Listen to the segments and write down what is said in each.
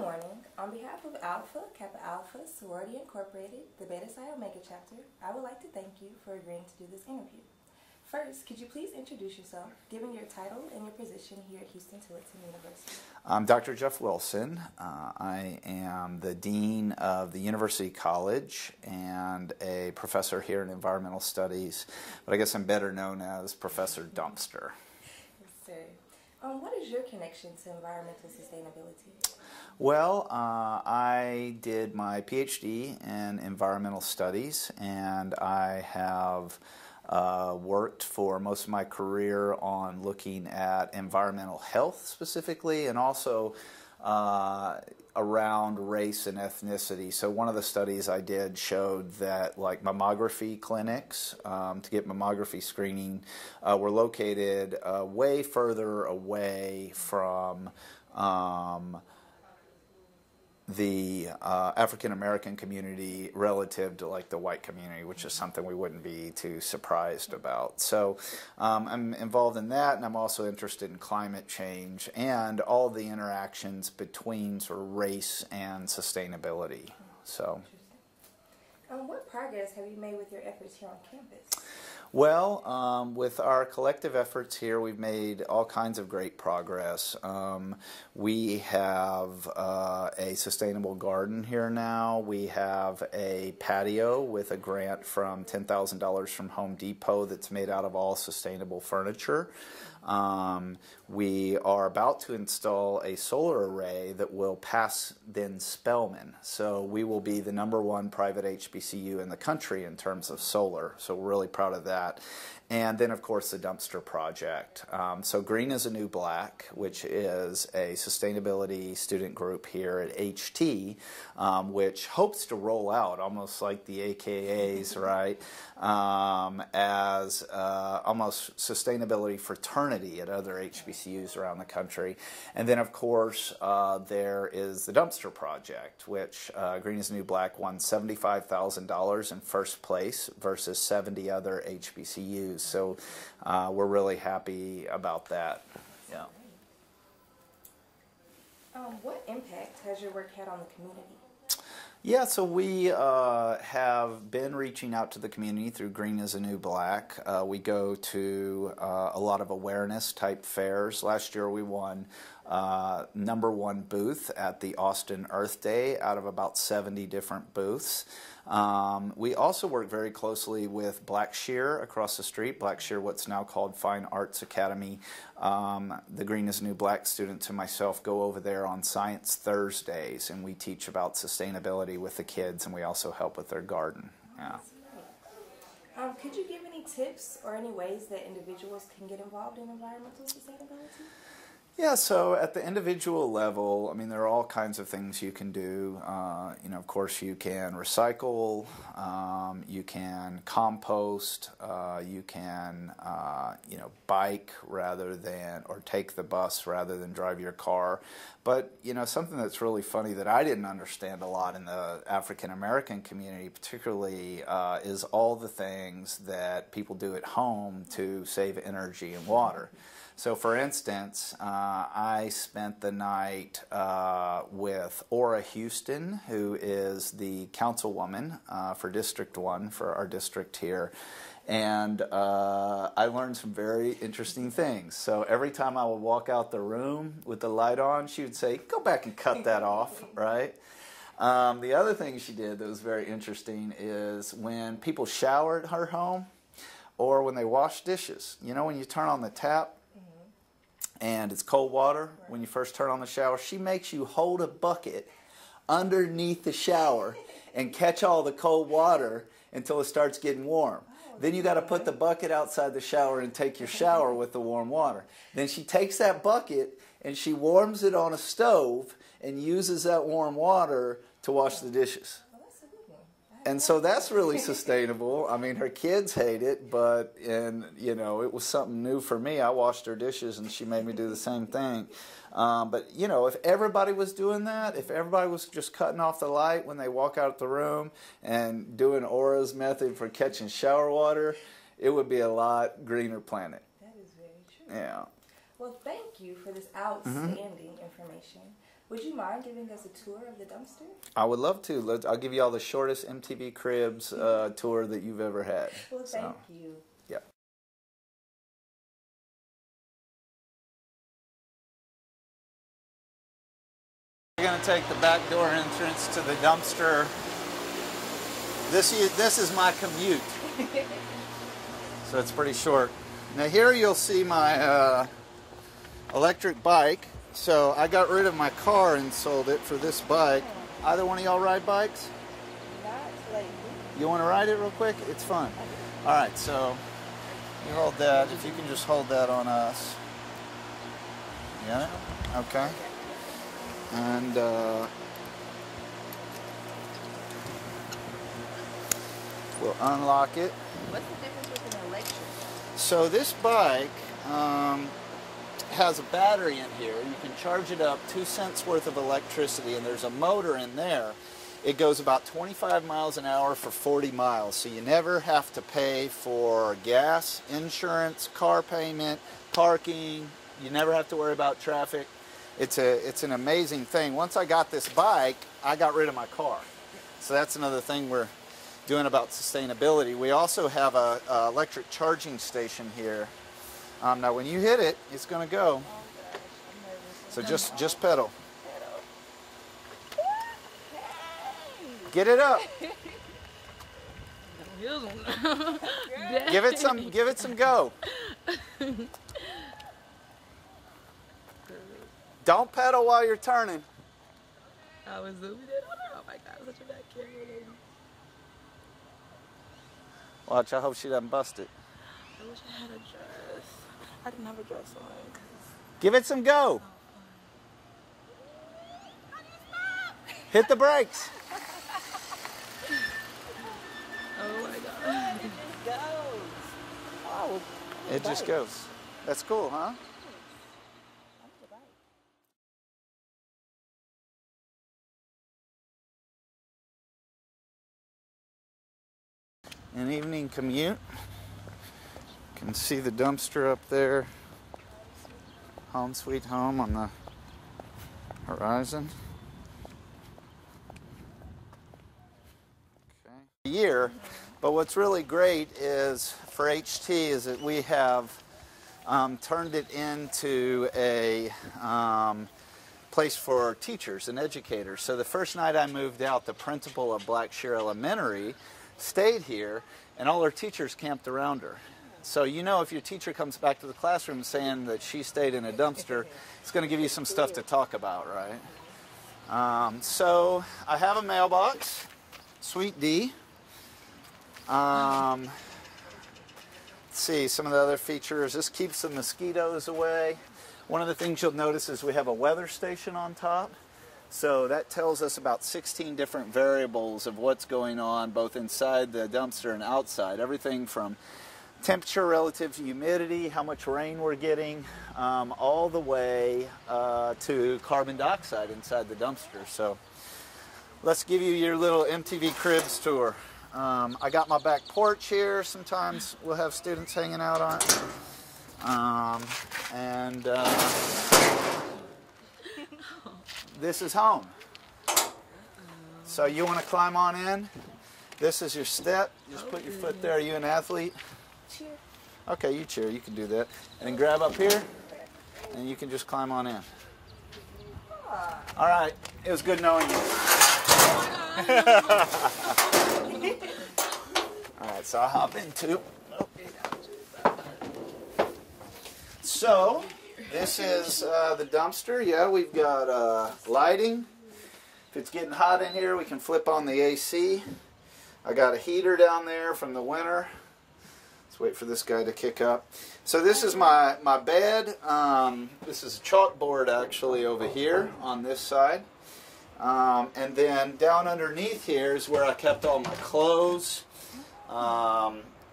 morning. On behalf of Alpha Kappa Alpha Sorority Incorporated, the Beta Psi Omega chapter, I would like to thank you for agreeing to do this interview. First, could you please introduce yourself, giving your title and your position here at Huston-Tillotson University? I'm Dr. Jeff Wilson. I am the Dean of the University College and a professor here in Environmental Studies, but I guess I'm better known as Professor Dumpster. Yes, sir. What is your connection to environmental sustainability? Well, I did my PhD in Environmental Studies, and I have worked for most of my career on looking at environmental health specifically, and also around race and ethnicity. So one of the studies I did showed that like mammography clinics to get mammography screening were located way further away from the African American community relative to like the white community, which is something we wouldn't be too surprised about. So I'm involved in that, and I'm also interested in climate change and all the interactions between sort of race and sustainability. So, what progress have you made with your efforts here on campus? Well, with our collective efforts here, we've made all kinds of great progress. We have a sustainable garden here now. We have a patio with a grant from $10,000 from Home Depot that's made out of all sustainable furniture. We are about to install a solar array that will pass then Spelman. So we will be the #1 private HBCU in the country in terms of solar. So we're really proud of that. And then, of course, the dumpster project. So Green is a New Black, which is a sustainability student group here at HT, which hopes to roll out, almost like the AKAs, right, as almost sustainability fraternity at other HBCUs around the country. And then, of course, there is the dumpster project, which Green is a New Black won $75,000 in first place versus 70 other HBCUs. So we're really happy about that. Yeah. What impact has your work had on the community? Yeah, so we have been reaching out to the community through Green is a New Black. We go to a lot of awareness type fairs. Last year we won #1 booth at the Austin Earth Day out of about 70 different booths. We also work very closely with Blackshear across the street. Blackshear, what's now called Fine Arts Academy. The Green is a New Black students and myself go over there on Science Thursdays, and we teach about sustainability with the kids, and we also help with their garden. Yeah. Could you give any tips or any ways that individuals can get involved in environmental sustainability? Yeah, so at the individual level, I mean, there are all kinds of things you can do. Of course, you can recycle, you can compost, you can, bike rather than, or take the bus rather than drive your car. But, something that's really funny that I didn't understand a lot in the African American community particularly is all the things that people do at home to save energy and water. So, for instance, I spent the night with Ora Houston, who is the councilwoman for District 1 for our district here, and I learned some very interesting things. So every time I would walk out the room with the light on, she would say, "Go back and cut that off," right? The other thing she did that was very interesting is when people shower at her home or when they wash dishes, when you turn on the tap, and it's cold water when you first turn on the shower, she makes you hold a bucket underneath the shower and catch all the cold water until it starts getting warm. Then you got to put the bucket outside the shower and take your shower with the warm water. Then she takes that bucket and she warms it on a stove and uses that warm water to wash the dishes. And so that's really sustainable. I mean, her kids hate it, but it was something new for me. I washed her dishes, and she made me do the same thing. But if everybody was doing that, if everybody was just cutting off the light when they walk out the room and doing Ora's method for catching shower water, it would be a lot greener planet. That is very true. Yeah. Well, thank you for this outstanding information. Would you mind giving us a tour of the dumpster? I would love to. I'll give you all the shortest MTV Cribs tour that you've ever had. Well, thank you. Yeah. We're going to take the back door entrance to the dumpster. This is my commute. So it's pretty short. Now here you'll see my electric bike. So I got rid of my car and sold it for this bike. Either one of y'all ride bikes? Not lately. You want to ride it real quick? It's fun. All right, so you hold that. If you can just hold that on us. You got it? Okay. And we'll unlock it. What's the difference with an electric? So this bike has a battery in here. You can charge it up 2 cents worth of electricity, and there's a motor in there. It goes about 25 miles an hour for 40 miles, so you never have to pay for gas, insurance, car payment, parking. You never have to worry about traffic. It's an amazing thing. Once I got this bike, I got rid of my car. So that's another thing we're doing about sustainability. We also have a electric charging station here. Now when you hit it, it's going to go. So just pedal. Get it up. Give it some go. Don't pedal while you're turning. I was zooming in. Oh my God, such a bad camera lady. Watch, I hope she doesn't bust it. I wish I had a dress. I didn't have a dress on. Give it some go. Hit the brakes. Oh my God. It just goes. Oh, it just goes. That's cool, huh? An evening commute. You can see the dumpster up there. Home sweet home on the horizon. Okay. Year, but what's really great is for HT is that we have turned it into a place for teachers and educators. So the first night I moved out, the principal of Blackshear Elementary stayed here, and all her teachers camped around her. So you know, if your teacher comes back to the classroom saying that she stayed in a dumpster, it's going to give you some stuff to talk about, right? So I have a mailbox, Sweet D. Let's see, some of the other features. This keeps the mosquitoes away. One of the things you'll notice is we have a weather station on top. So that tells us about 16 different variables of what's going on both inside the dumpster and outside. Everything from temperature relative to humidity, how much rain we're getting, all the way to carbon dioxide inside the dumpster. So let's give you your little MTV Cribs tour. I got my back porch here. Sometimes we'll have students hanging out on it. This is home. So you want to climb on in? This is your step. Just put your foot there. Are you an athlete? Cheer. Okay, you cheer. You can do that. And then grab up here, and you can just climb on in. All right. It was good knowing you. All right, so I'll hop in too. So this is the dumpster. Yeah, we've got lighting. If it's getting hot in here, we can flip on the AC. I got a heater down there from the winter. Let's wait for this guy to kick up. So this is my bed. This is a chalkboard actually over here on this side. And then down underneath here is where I kept all my clothes.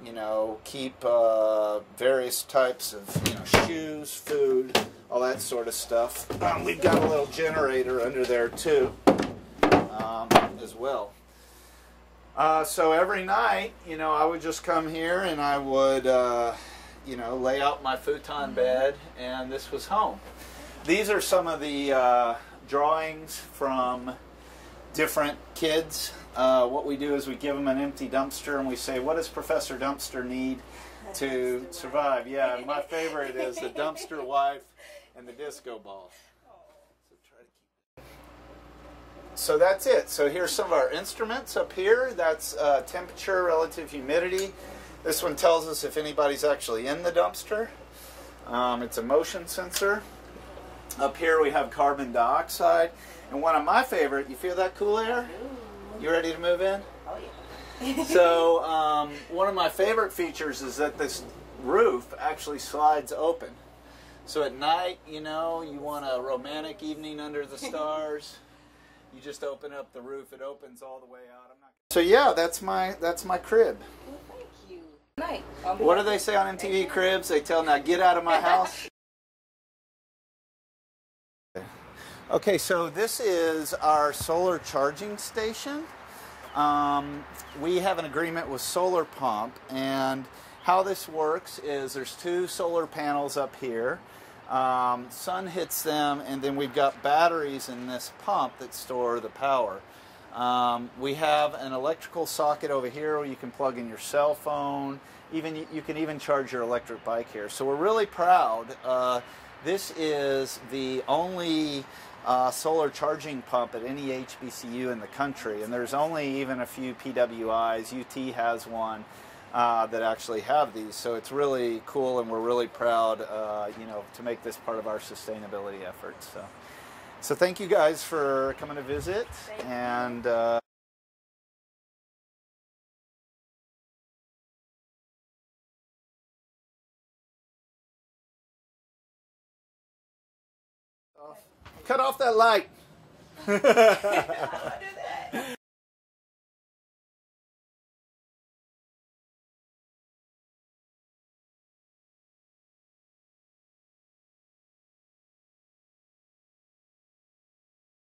You know, keep various types of shoes, food, all that sort of stuff. We've got a little generator under there too, as well. So every night, I would just come here and I would, you know, lay out my futon bed, and this was home. These are some of the drawings from different kids. What we do is we give them an empty dumpster and we say, what does Professor Dumpster need to survive? Yeah, my favorite is the dumpster wife and the disco ball. So that's it. So here's some of our instruments up here. That's temperature, relative humidity. This one tells us if anybody's actually in the dumpster. It's a motion sensor. Up here we have carbon dioxide. And one of my favorite, you feel that cool air? You ready to move in? Oh yeah. So one of my favorite features is that this roof actually slides open. So at night, you know, you want a romantic evening under the stars. You just open up the roof; it opens all the way out. So yeah, that's my crib. Well, thank you. Night. What do they say on MTV Cribs? They tell, now get out of my house. Okay, so this is our solar charging station. We have an agreement with Solar Pump, and how this works is there's 2 solar panels up here. Sun hits them, and then we've got batteries in this pump that store the power. We have an electrical socket over here where you can plug in your cell phone. You can even charge your electric bike here. So we're really proud. This is the only solar charging pump at any HBCU in the country, and there's only even a few PWIs. UT has one that actually have these, so it's really cool, and we're really proud, you know, to make this part of our sustainability efforts. So thank you guys for coming to visit, and cut off that light.